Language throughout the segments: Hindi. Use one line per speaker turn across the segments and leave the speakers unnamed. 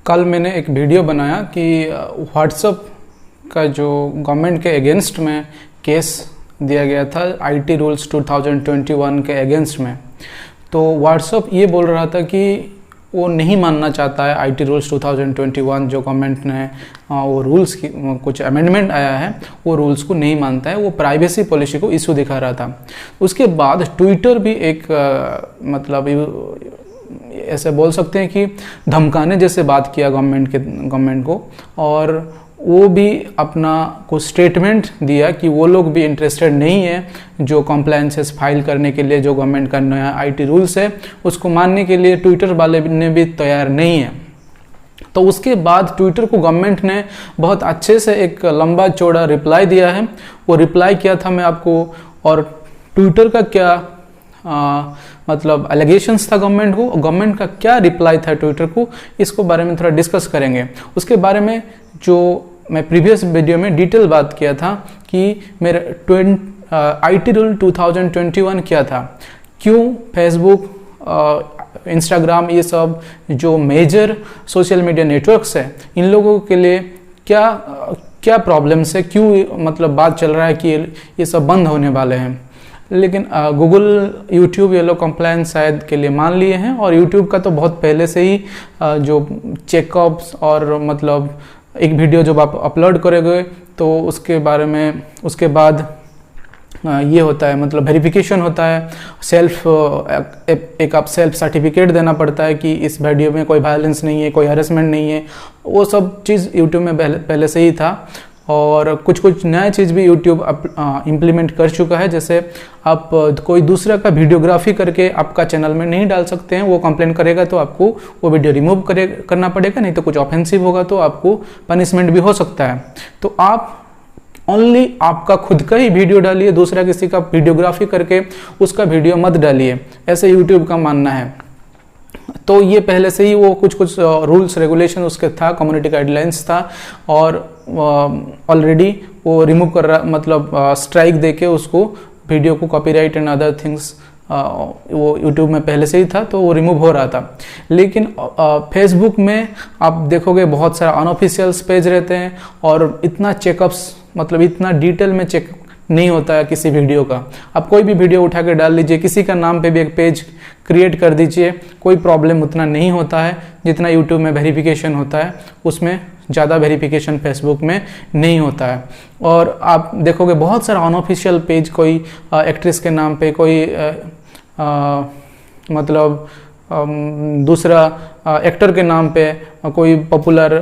कल मैंने एक वीडियो बनाया कि व्हाट्सएप का जो गवर्नमेंट के अगेंस्ट में केस दिया गया था आईटी रूल्स 2021 के अगेंस्ट में। तो व्हाट्सएप ये बोल रहा था कि वो नहीं मानना चाहता है आईटी रूल्स 2021 जो गवर्नमेंट ने वो रूल्स की कुछ अमेंडमेंट आया है वो रूल्स को नहीं मानता है, वो प्राइवेसी पॉलिसी को इशू दिखा रहा था। उसके बाद ट्विटर भी एक मतलब ऐसे बोल सकते हैं कि धमकाने जैसे बात किया गवर्नमेंट को, और वो भी अपना कुछ स्टेटमेंट दिया कि वो लोग भी इंटरेस्टेड नहीं है जो कॉम्प्लायंसेस फाइल करने के लिए जो गवर्नमेंट का नया आईटी रूल्स है उसको मानने के लिए ट्विटर वाले ने भी तैयार नहीं है। तो उसके बाद ट्विटर को गवर्नमेंट ने बहुत अच्छे से एक लंबा चौड़ा रिप्लाई दिया है। वो रिप्लाई किया था मैं आपको, और ट्विटर का क्या मतलब एलिगेशंस था गवर्नमेंट को, गवर्नमेंट का क्या रिप्लाई था ट्विटर को, इसको बारे में थोड़ा डिस्कस करेंगे। उसके बारे में जो मैं प्रीवियस वीडियो में डिटेल बात किया था कि मेरा आईटी रूल 2021 क्या था, क्यों फेसबुक इंस्टाग्राम ये सब जो मेजर सोशल मीडिया नेटवर्क्स है इन लोगों के लिए क्या प्रॉब्लम्स है, क्यों मतलब बात चल रहा है कि ये सब बंद होने वाले हैं। लेकिन गूगल यूट्यूब ये लोग कंप्लायंस शायद के लिए मान लिए हैं, और यूट्यूब का तो बहुत पहले से ही जो चेकअप्स और मतलब एक वीडियो जब आप अपलोड करोगे तो उसके बारे में उसके बाद ये होता है मतलब वेरिफिकेशन होता है, एक आप सेल्फ सर्टिफिकेट देना पड़ता है कि इस वीडियो में कोई वायलेंस नहीं है, कोई हरेसमेंट नहीं है। वो सब चीज़ यूट्यूब में पहले से ही था, और कुछ नया चीज़ भी यूट्यूब इम्प्लीमेंट कर चुका है। जैसे आप कोई दूसरा का वीडियोग्राफी करके आपका चैनल में नहीं डाल सकते हैं, वो कंप्लेन करेगा तो आपको वो वीडियो रिमूव करना पड़ेगा, नहीं तो कुछ ऑफेंसिव होगा तो आपको पनिशमेंट भी हो सकता है। तो आप ओनली आपका खुद का ही वीडियो डालिए, दूसरा किसी का वीडियोग्राफी करके उसका वीडियो मत डालिए, ऐसे यूट्यूब का मानना है। तो ये पहले से ही वो कुछ रूल्स रेगुलेशन उसके था, कम्युनिटी गाइडलाइंस था, और ऑलरेडी वो रिमूव कर रहा मतलब स्ट्राइक देके उसको वीडियो को कॉपीराइट एंड अदर थिंग्स वो यूट्यूब में पहले से ही था, तो वो रिमूव हो रहा था। लेकिन फेसबुक में आप देखोगे बहुत सारा अनऑफिशियल्स पेज रहते हैं, और इतना चेकअप्स मतलब इतना डिटेल में चेक नहीं होता है किसी वीडियो का। आप कोई भी वीडियो उठा के डाल लीजिए, किसी का नाम पे भी एक पेज क्रिएट कर दीजिए, कोई प्रॉब्लम उतना नहीं होता है जितना यूट्यूब में वेरिफिकेशन होता है, उसमें ज़्यादा वेरिफिकेशन फेसबुक में नहीं होता है। और आप देखोगे बहुत सारा अनऑफिशियल पेज, कोई एक्ट्रेस के नाम पे, कोई मतलब दूसरा एक्टर के नाम पे, कोई पॉपुलर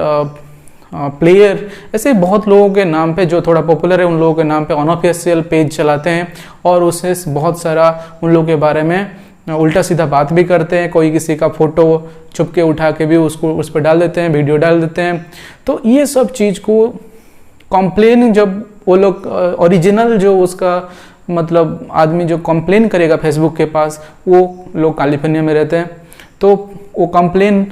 प्लेयर, ऐसे बहुत लोगों के नाम पे जो थोड़ा पॉपुलर है उन लोगों के नाम पे अनऑफिशियल पेज चलाते हैं, और उससे बहुत सारा उन लोगों के बारे में उल्टा सीधा बात भी करते हैं। कोई किसी का फोटो छुप के उठा के भी उसको उस पर डाल देते हैं, वीडियो डाल देते हैं। तो ये सब चीज़ को कंप्लेन जब वो लोग ओरिजिनल जो उसका मतलब आदमी जो कंप्लेन करेगा फेसबुक के पास, वो लोग कैलिफोर्निया में रहते हैं, तो वो कंप्लेन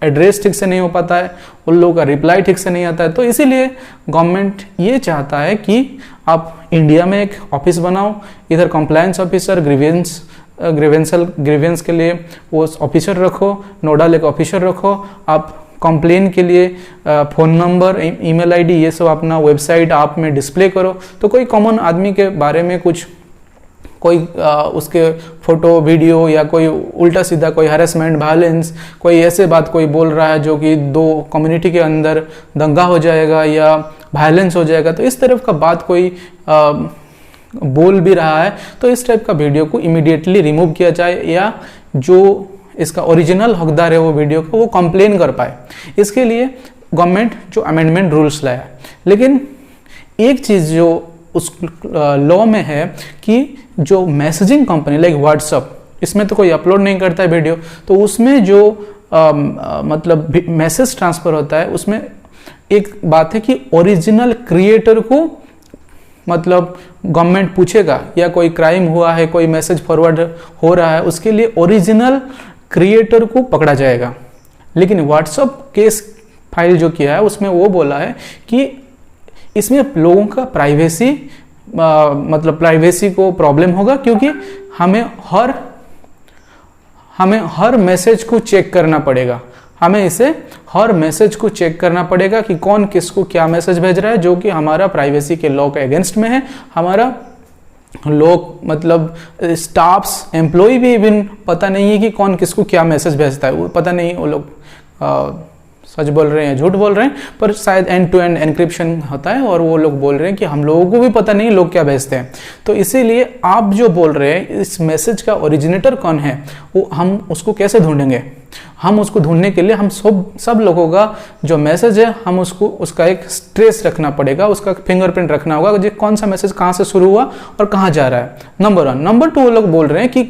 एड्रेस ठीक से नहीं हो पाता है, उन लोगों का रिप्लाई ठीक से नहीं आता है। तो इसीलिए गवर्नमेंट ये चाहता है कि आप इंडिया में एक ऑफिस बनाओ, इधर कंप्लायंस ऑफिसर, ग्रीवेंस के लिए वो ऑफिसर रखो, नोडल एक ऑफिसर रखो, आप कंप्लेन के लिए फ़ोन नंबर, ईमेल आईडी ये सब अपना वेबसाइट आप में डिस्प्ले करो। तो कोई कॉमन आदमी के बारे में कुछ कोई उसके फोटो वीडियो या कोई उल्टा सीधा कोई हरेसमेंट वायलेंस, कोई ऐसे बात कोई बोल रहा है जो कि दो कम्युनिटी के अंदर दंगा हो जाएगा या वायलेंस हो जाएगा, तो इस तरफ का बात कोई बोल भी रहा है तो इस टाइप का वीडियो को इमीडिएटली रिमूव किया जाए, या जो इसका ओरिजिनल हकदार है वो वीडियो का वो कंप्लेन कर पाए। इसके लिए गवर्नमेंट जो अमेंडमेंट रूल्स लाया। लेकिन एक चीज़ जो उस लॉ में है कि जो मैसेजिंग कंपनी लाइक व्हाट्सएप, इसमें तो कोई अपलोड नहीं करता है वीडियो, तो उसमें जो मतलब मैसेज ट्रांसफ़र होता है उसमें एक बात है कि ओरिजिनल क्रिएटर को मतलब गवर्नमेंट पूछेगा, या कोई क्राइम हुआ है, कोई मैसेज फॉरवर्ड हो रहा है, उसके लिए ओरिजिनल क्रिएटर को पकड़ा जाएगा। लेकिन व्हाट्सएप केस फाइल जो किया है उसमें वो बोला है कि इसमें लोगों का प्राइवेसी मतलब प्राइवेसी को प्रॉब्लम होगा, क्योंकि हमें हर मैसेज को चेक करना पड़ेगा, हमें इसे हर मैसेज को चेक करना पड़ेगा कि कौन किसको क्या मैसेज भेज रहा है, जो कि हमारा प्राइवेसी के लॉ के अगेंस्ट में है। हमारा लोग मतलब स्टाफ्स एम्प्लॉय भी इवन पता नहीं है कि कौन किसको क्या मैसेज भेजता है, वो पता नहीं, वो लोग सच बोल रहे हैं झूठ बोल रहे हैं, पर शायद एंड टू एंड एन्क्रिप्शन होता है और वो लोग बोल रहे हैं कि हम लोगों को भी पता नहीं लोग क्या भेजते हैं। तो इसीलिए आप जो बोल रहे हैं इस मैसेज का ओरिजिनेटर कौन है, वो हम उसको कैसे ढूंढेंगे? हम उसको ढूंढने के लिए हम सब लोगों का जो मैसेज है हम उसका एक ट्रेस रखना पड़ेगा, उसका फिंगरप्रिंट रखना होगा कि कौन सा मैसेज कहाँ से शुरू हुआ और कहाँ जा रहा है। नंबर 1। नंबर 2, वो लोग बोल रहे हैं कि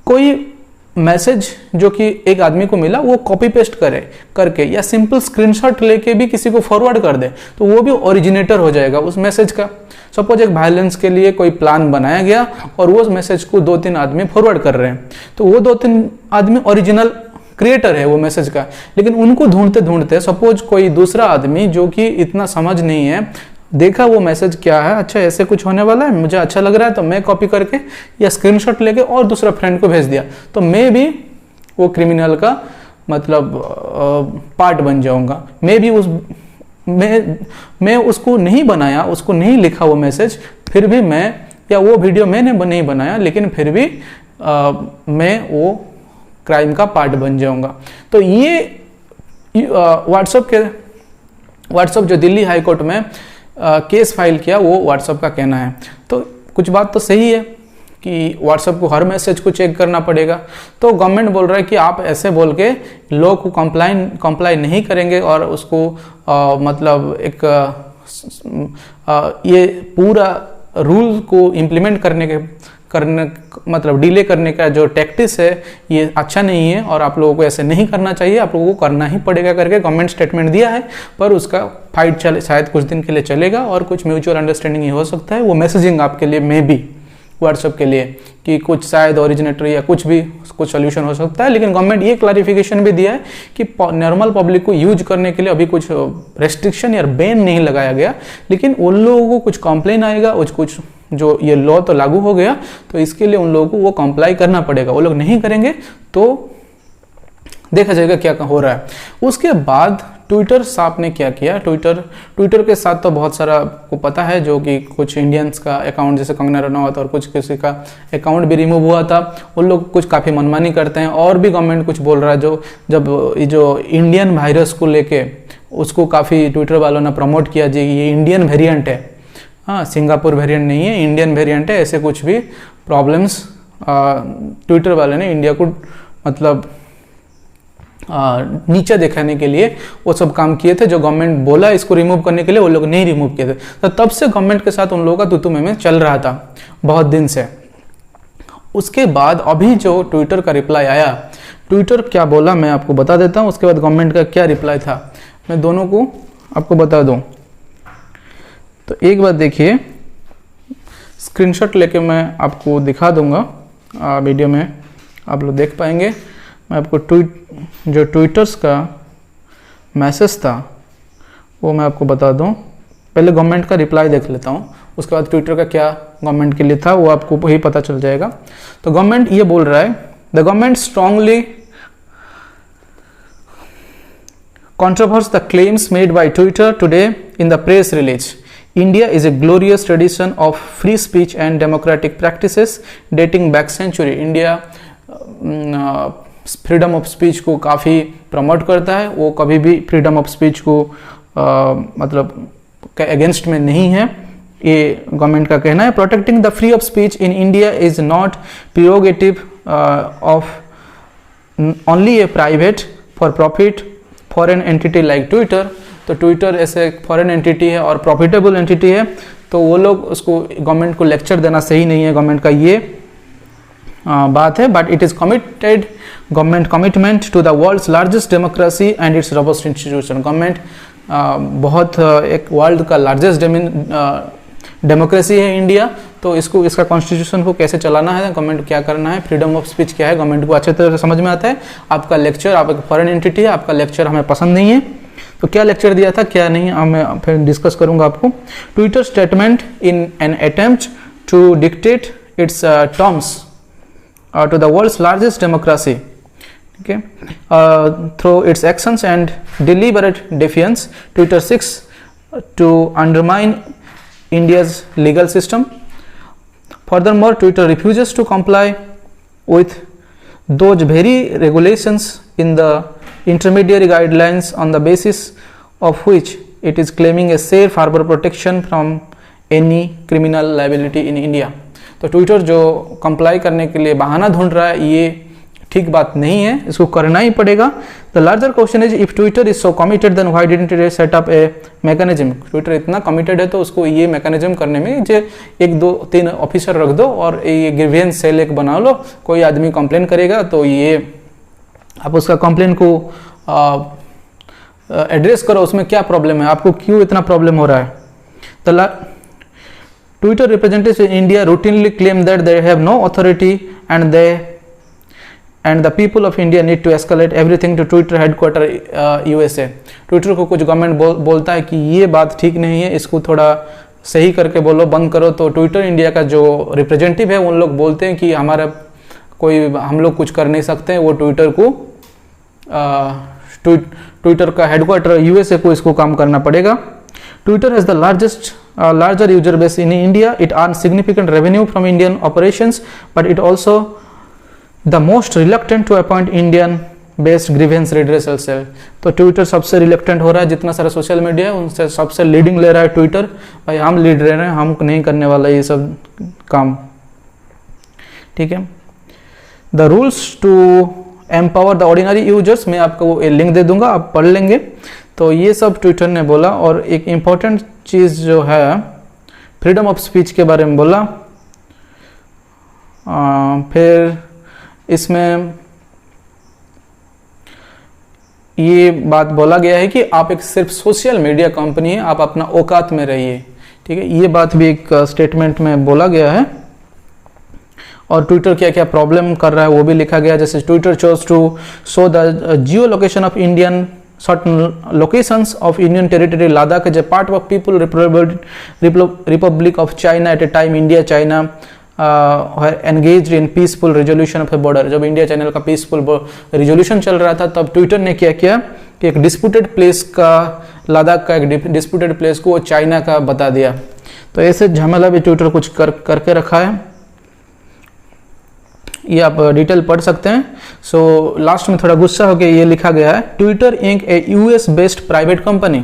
कोई मैसेज जो कि एक आदमी को मिला वो कॉपी पेस्ट करके या सिंपल स्क्रीनशॉट लेके भी किसी को फॉरवर्ड कर दे तो वो भी ओरिजिनेटर हो जाएगा उस मैसेज का। सपोज एक वायलेंस के लिए कोई प्लान बनाया गया और वो मैसेज को 2-3 आदमी फॉरवर्ड कर रहे हैं, तो वो 2-3 आदमी ओरिजिनल क्रिएटर है वो मैसेज का। लेकिन उनको ढूंढते ढूंढते सपोज कोई दूसरा आदमी जो कि इतना समझ नहीं है, देखा वो मैसेज क्या है, अच्छा ऐसे कुछ होने वाला है, मुझे अच्छा लग रहा है, तो मैं कॉपी करके या स्क्रीनशॉट लेके और दूसरा फ्रेंड को भेज दिया, तो मैं भी वो क्रिमिनल का मतलब पार्ट बन जाऊंगा। मैं उसको नहीं बनाया, उसको नहीं लिखा वो मैसेज, फिर भी मैं, या वो वीडियो मैंने नहीं बनाया, लेकिन फिर भी मैं वो क्राइम का पार्ट बन जाऊंगा। तो ये व्हाट्सएप जो दिल्ली हाई कोर्ट में केस फाइल किया, वो व्हाट्सएप का कहना है। तो कुछ बात तो सही है कि व्हाट्सएप को हर मैसेज को चेक करना पड़ेगा। तो गवर्नमेंट बोल रहा है कि आप ऐसे बोल के लॉ को कंप्लाई नहीं करेंगे और उसको मतलब एक ये पूरा रूल को इम्प्लीमेंट करने मतलब डिले करने का जो टैक्टिस है ये अच्छा नहीं है और आप लोगों को ऐसे नहीं करना चाहिए, आप लोगों को करना ही पड़ेगा करके गवर्नमेंट स्टेटमेंट दिया है। पर उसका फाइट शायद कुछ दिन के लिए चलेगा और कुछ म्यूचुअल अंडरस्टैंडिंग ही हो सकता है। वो मैसेजिंग आपके लिए मे बी व्हाट्सएप के लिए कि कुछ शायद ओरिजिनेटर या कुछ सोल्यूशन हो सकता है। लेकिन गवर्नमेंट ये क्लैरिफिकेशन भी दिया है कि नॉर्मल पब्लिक को यूज करने के लिए अभी कुछ रेस्ट्रिक्शन या बैन नहीं लगाया गया, लेकिन उन लोगों को कुछ कंप्लेन आएगा, कुछ जो ये लॉ तो लागू हो गया तो इसके लिए उन लोगों को वो कंप्लाई करना पड़ेगा। वो लोग नहीं करेंगे तो देखा जाएगा क्या हो रहा है। उसके बाद ट्विटर साहब ने क्या किया, ट्विटर के साथ तो बहुत सारा को पता है, जो कि कुछ इंडियंस का अकाउंट जैसे कंगना रनौत और कुछ किसी का अकाउंट भी रिमूव हुआ था। उन लोग कुछ काफ़ी मनमानी करते हैं और भी गवर्नमेंट कुछ बोल रहा है। जो इंडियन वायरस को लेके उसको काफ़ी ट्विटर वालों ने प्रमोट किया जी ये इंडियन वेरिएंट है, हाँ सिंगापुर वेरिएंट नहीं है, इंडियन वेरिएंट है, ऐसे कुछ भी प्रॉब्लम्स ट्विटर वाले ने इंडिया को मतलब नीचे दिखाने के लिए वो सब काम किए थे। जो गवर्नमेंट बोला इसको रिमूव करने के लिए वो लोग नहीं रिमूव किए थे। तो तब से गवर्नमेंट के साथ उन लोगों का तुतु में चल रहा था बहुत दिन से। उसके बाद अभी जो ट्विटर का रिप्लाई आया, ट्विटर क्या बोला मैं आपको बता देता हूँ, उसके बाद गवर्नमेंट का क्या रिप्लाई था मैं दोनों को आपको बता दूँ। तो एक बात देखिए, स्क्रीनशॉट लेके मैं आपको दिखा दूंगा वीडियो में, आप लोग देख पाएंगे। मैं आपको जो ट्विटर्स का मैसेज था वो मैं आपको बता दूं। पहले गवर्नमेंट का रिप्लाई देख लेता हूं, उसके बाद ट्विटर का क्या गवर्नमेंट के लिए था वो आपको ही पता चल जाएगा। तो गवर्नमेंट ये बोल रहा है, the government strongly controverts the claims made by Twitter today in the press release. India is a glorious tradition of free speech and democratic practices dating back century. India freedom of speech को काफ़ी प्रमोट करता है, वो कभी भी फ्रीडम ऑफ स्पीच को मतलब के अगेंस्ट में नहीं है, ये गवर्नमेंट का कहना है। Protecting the free of speech in India is not prerogative of only a private for profit foreign entity like Twitter. तो ट्विटर ऐसे फॉरेन एंटिटी है और प्रॉफिटेबल एंटिटी है, तो वो लोग उसको गवर्नमेंट को लेक्चर देना सही नहीं है, गवर्नमेंट का ये बात है। But it is committed government commitment to the world's largest democracy and its robust institution. Government बहुत एक वर्ल्ड का लार्जेस्ट डेमोक्रेसी है इंडिया, तो इसका कॉन्स्टिट्यूशन को कैसे चलाना है, गवर्नमेंट क्या करना है, फ्रीडम ऑफ स्पीच क्या है, गवर्नमेंट को अच्छे तरह से समझ में आता है। आपका लेक्चर, आप एक फॉरेन एंटिटी है, आपका लेक्चर हमें पसंद नहीं है, तो क्या लेक्चर दिया था क्या नहीं मैं फिर डिस्कस करूंगा आपको। Twitter statement in an attempt to dictate its terms to the world's largest democracy. Okay, through its actions and deliberate defiance, Twitter seeks to undermine India's legal system. Furthermore, Twitter refuses to comply with those very regulations in the intermediary guidelines on the basis of which it is claiming a safe harbor protection from any criminal liability in India. तो ट्विटर जो कंप्लाई करने के लिए बहाना ढूंढ रहा है, ये ठीक बात नहीं है, इसको करना ही पड़ेगा. The larger question is if Twitter is so committed then why didn't it set up a mechanism. Twitter इतना कमिटेड है तो उसको ये मैकेनिज्म करने में जो 1 2 3 ऑफिसर रख दो और ये ग्रीवेंस सेल एक बना लो. कोई आदमी कंप्लेन करेगा तो ये आप उसका कंप्लेन को एड्रेस करो, उसमें क्या प्रॉब्लम है, आपको क्यों इतना प्रॉब्लम हो रहा है. The Twitter representatives in India routinely claim that they have no authority and the people of India need to escalate everything to Twitter headquarter USA. Twitter को कुछ गवर्नमेंट बोलता है कि ये बात ठीक नहीं है, इसको थोड़ा सही करके बोलो, बंद करो. तो ट्विटर इंडिया का जो रिप्रेजेंटेटिव है उन लोग बोलते हैं कि हमारा हम लोग कुछ कर नहीं सकते हैं, वो ट्विटर को ट्विटर का हेडक्वार्टर यूएसए को इसको काम करना पड़ेगा. Twitter has the larger user base in India. It earns significant revenue from Indian operations, but it also the most reluctant to appoint Indian-based grievance redressal cell. तो Twitter सबसे reluctant हो रहा है, जितना सारा सोशल मीडिया है उनसे सबसे लीडिंग ले रहा है Twitter. भाई हम लीड ले रहे हैं, हम नहीं करने वाला ये सब काम. ठीक है. The rules to empower the ordinary users, मैं आपको लिंक दे दूंगा, आप पढ़ लेंगे. तो ये सब ट्विटर ने बोला. और एक इम्पॉर्टेंट चीज़ जो है फ्रीडम ऑफ स्पीच के बारे में बोला. फिर इसमें ये बात बोला गया है कि आप एक सिर्फ सोशल मीडिया कंपनी है, आप अपना औकात में रहिए. ठीक है, ये बात भी एक स्टेटमेंट में बोला गया है. और ट्विटर क्या क्या प्रॉब्लम कर रहा है वो भी लिखा गया. जैसे Twitter chose to show the geo location of Indian certain locations of Union Territory Ladakh as a part of People Republic of China at a time India China were engaged in peaceful resolution of a border. जब इंडिया चाइना का पीसफुल रिजोल्यूशन चल रहा था तब ट्विटर ने क्या किया कि एक डिस्प्यूटेड प्लेस का, लद्दाख का एक डिस्प्यूटेड प्लेस को वो चाइना का बता दिया. तो ऐसे झमेला भी ट्विटर कुछ करके रखा है. ये आप डिटेल पढ़ सकते हैं. सो लास्ट में थोड़ा गुस्सा होकर ये लिखा गया है ट्विटर इंक ए यूएस बेस्ड प्राइवेट कंपनी.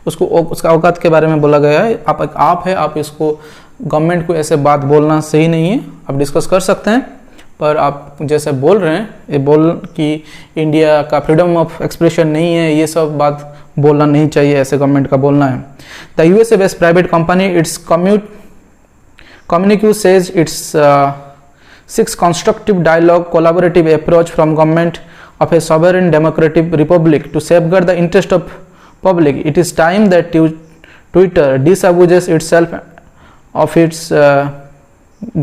उसका औकात के बारे में बोला गया है. आप है, आप इसको गवर्नमेंट को ऐसे बात बोलना सही नहीं है. आप डिस्कस कर सकते हैं, पर आप जैसे बोल रहे हैं ये बोल कि इंडिया का फ्रीडम ऑफ एक्सप्रेशन नहीं है, ये सब बात बोलना नहीं चाहिए, ऐसे गवर्नमेंट का बोलना है. The USA based private company its communique says its seeks constructive dialogue collaborative approach from government of a sovereign democratic republic to safeguard the interest of public. It is time that Twitter disabuses itself of its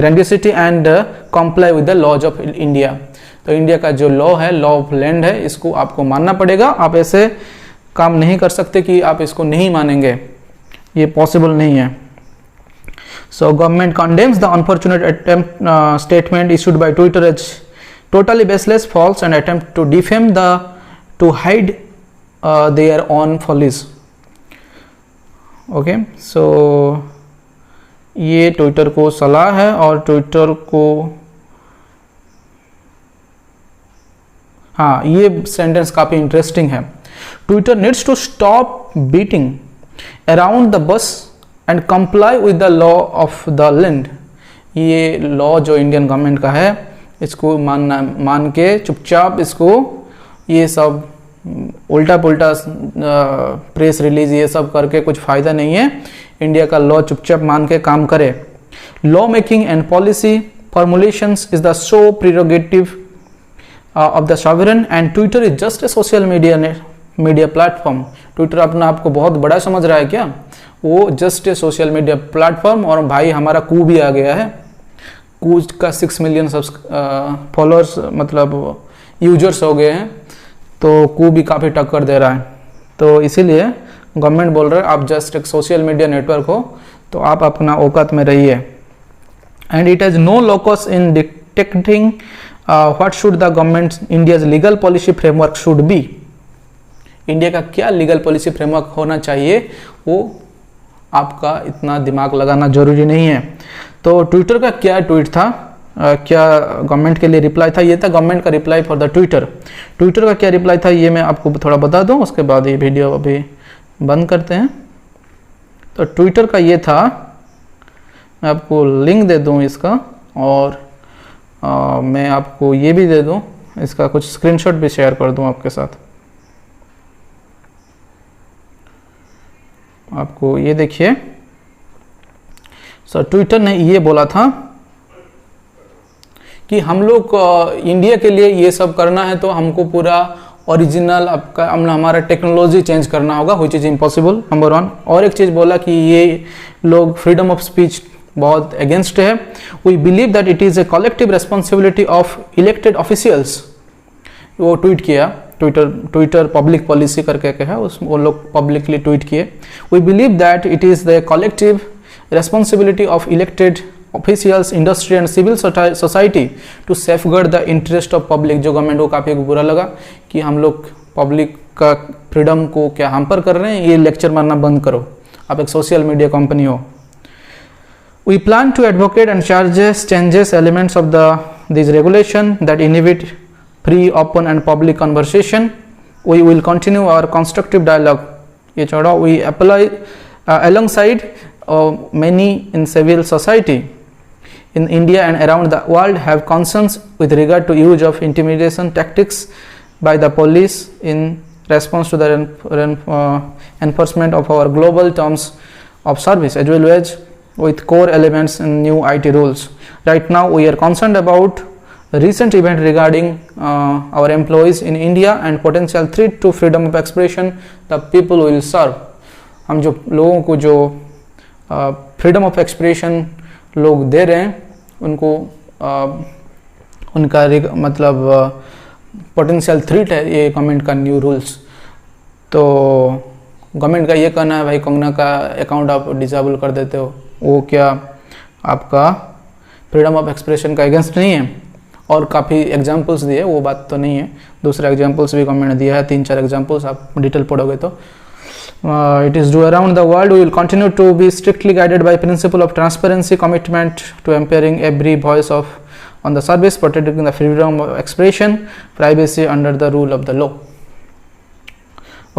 grandiosity and comply with the laws of India. तो इंडिया का जो लॉ है, लॉ ऑफ लैंड है, इसको आपको मानना पड़ेगा. आप ऐसे काम नहीं कर सकते कि आप इसको नहीं मानेंगे, ये पॉसिबल नहीं है. So government condemns the unfortunate statement issued by Twitter as totally baseless, false and attempt to defame to hide their own follies. Okay, so ये ट्विटर को सलाह है. और ट्विटर को हाँ, ये सेंटेंस काफी इंटरेस्टिंग है. Twitter needs to stop beating around the bush and comply with the law of the land. ये लॉ जो इंडियन गवर्नमेंट का है इसको मान के चुपचाप इसको ये सब उल्टा पुल्टा प्रेस रिलीज ये सब करके कुछ फ़ायदा नहीं है. इंडिया का लॉ चुपचाप मान के काम करे. Law making and policy formulations is the sole prerogative of the sovereign and Twitter is just a social media platform. Twitter अपना आपको बहुत बड़ा समझ रहा है क्या? वो just a social media platform. और भाई हमारा कू भी आ गया है. कू का 6 मिलियन फॉलोअर्स मतलब यूजर्स हो गए हैं. तो कू भी काफ़ी टक्कर दे रहा है. तो इसीलिए गवर्नमेंट बोल रहा है आप जस्ट एक सोशल मीडिया नेटवर्क हो, तो आप अपना औकात में रहिए. And it has no locus in dictating what should the government India's legal policy framework should be, India का क्या लीगल पॉलिसी फ्रेमवर्क होना चाहिए, वो आपका इतना दिमाग लगाना जरूरी नहीं है। तो ट्विटर का क्या ट्वीट था, क्या गवर्नमेंट के लिए रिप्लाई था, ये था गवर्नमेंट का reply for the Twitter. Twitter का क्या रिप्लाई था ये मैं आपको थोड़ा बता दूं, उसके बाद ये वीडियो अभी बंद करते हैं। तो ट्विटर का ये था, मैं आपको लिंक दे दूं इसका, और मैं आपको ये भी दे दूं, इसका कुछ स्क्रीनशॉट भी शेयर कर दूं आपके साथ। आपको ये देखिए, सर ट्विटर ने ये बोला था कि हम लोग इंडिया के लिए ये सब करना है तो हमको पूरा ओरिजिनल आपका हमारा टेक्नोलॉजी चेंज करना होगा, व्हिच इज इम्पॉसिबल, नंबर 1। और एक चीज़ बोला कि ये लोग फ्रीडम ऑफ स्पीच बहुत अगेंस्ट है। We believe that it is a collective responsibility of elected officials, वो ट्वीट किया, ट्विटर पब्लिक पॉलिसी करके है, उस वो लोग पब्लिकली ट्वीट किए। We believe that it is the collective responsibility of elected officials, industry and civil society to safeguard the interest of public. जो गवर्नमेंट को काफ़ी बुरा लगा कि हम लोग पब्लिक का फ्रीडम को क्या हैम्पर कर रहे हैं, ये लेक्चर मारना बंद करो, आप एक सोशल मीडिया कंपनी हो। We plan to advocate and changes elements of this regulation that inhibit free, open and public conversation. We will continue our constructive dialogue. ये छोड़ो, we apply alongside many in civil society in India and around the world have concerns with regard to use of intimidation tactics by the police in response to the enforcement of our global terms of service, as well as with core elements in new IT rules. Right now we are concerned about a recent event regarding our employees in India and potential threat to freedom of expression the people will serve. हम जो लोगों को जो फ्रीडम ऑफ एक्सप्रेशन लोग दे रहे हैं उनको उनका मतलब पोटेंशियल थ्रेट है ये गवर्नमेंट का न्यू रूल्स। तो गवर्नमेंट का ये कहना है भाई कंगना का अकाउंट आप डिसेबल कर देते हो, वो क्या आपका फ्रीडम ऑफ एक्सप्रेशन का अगेंस्ट नहीं है। और काफ़ी एग्जांपल्स दिए, वो बात तो नहीं है, दूसरे एग्जांपल्स भी गवर्नमेंट ने दिया है, 3-4 एग्जांपल्स, आप डिटेल पढ़ोगे तो। It is due around the world. We will continue to be strictly guided by principle of transparency, commitment to empowering every voice of on the service, protecting the freedom of expression, privacy under the rule of the law.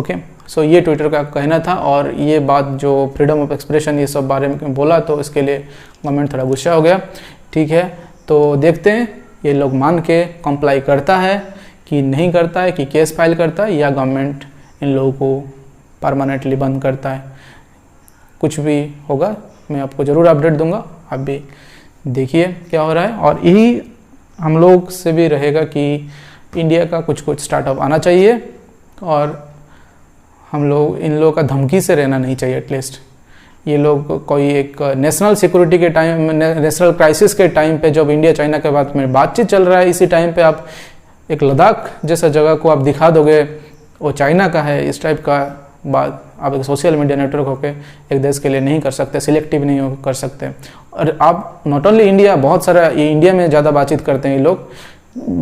Okay, so ये ट्विटर का कहना था। और ये बात जो फ्रीडम ऑफ एक्सप्रेशन ये सब बारे में बोला तो इसके लिए गवर्नमेंट थोड़ा गुस्सा हो गया। ठीक है, तो देखते हैं ये लोग मान के कंप्लाई करता है कि नहीं करता है, कि केस फाइल करता है, या गवर्नमेंट इन लोगों को परमानेंटली बंद करता है। कुछ भी होगा मैं आपको ज़रूर अपडेट दूंगा, आप भी देखिए क्या हो रहा है। और यही हम लोग से भी रहेगा कि इंडिया का कुछ स्टार्टअप आना चाहिए और हम लोग इन लोगों का धमकी से रहना नहीं चाहिए। एटलीस्ट ये लोग कोई एक नेशनल सिक्योरिटी के टाइम, नेशनल क्राइसिस के टाइम पे जब इंडिया चाइना के बाद में बातचीत चल रहा है, इसी टाइम पे आप एक लद्दाख जैसा जगह को आप दिखा दोगे वो चाइना का है, इस टाइप का बात आप एक सोशल मीडिया नेटवर्क होके एक देश के लिए नहीं कर सकते, सिलेक्टिव नहीं कर सकते। और आप नॉट ओनली इंडिया, बहुत सारा ये इंडिया में ज़्यादा बातचीत करते हैं ये लोग,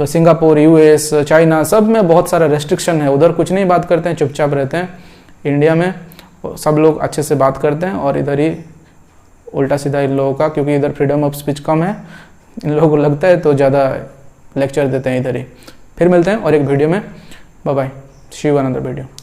सिंगापुर, यूएस, चाइना, सब में बहुत सारा रेस्ट्रिक्शन है, उधर कुछ नहीं बात करते हैं, चुपचाप रहते हैं। इंडिया में सब लोग अच्छे से बात करते हैं और इधर ही उल्टा सीधा इन लोगों का, क्योंकि इधर फ्रीडम ऑफ स्पीच कम है, इन लोगों को लगता है तो ज़्यादा लेक्चर देते हैं इधर ही। फिर मिलते हैं और एक वीडियो में, bye bye, see you another video.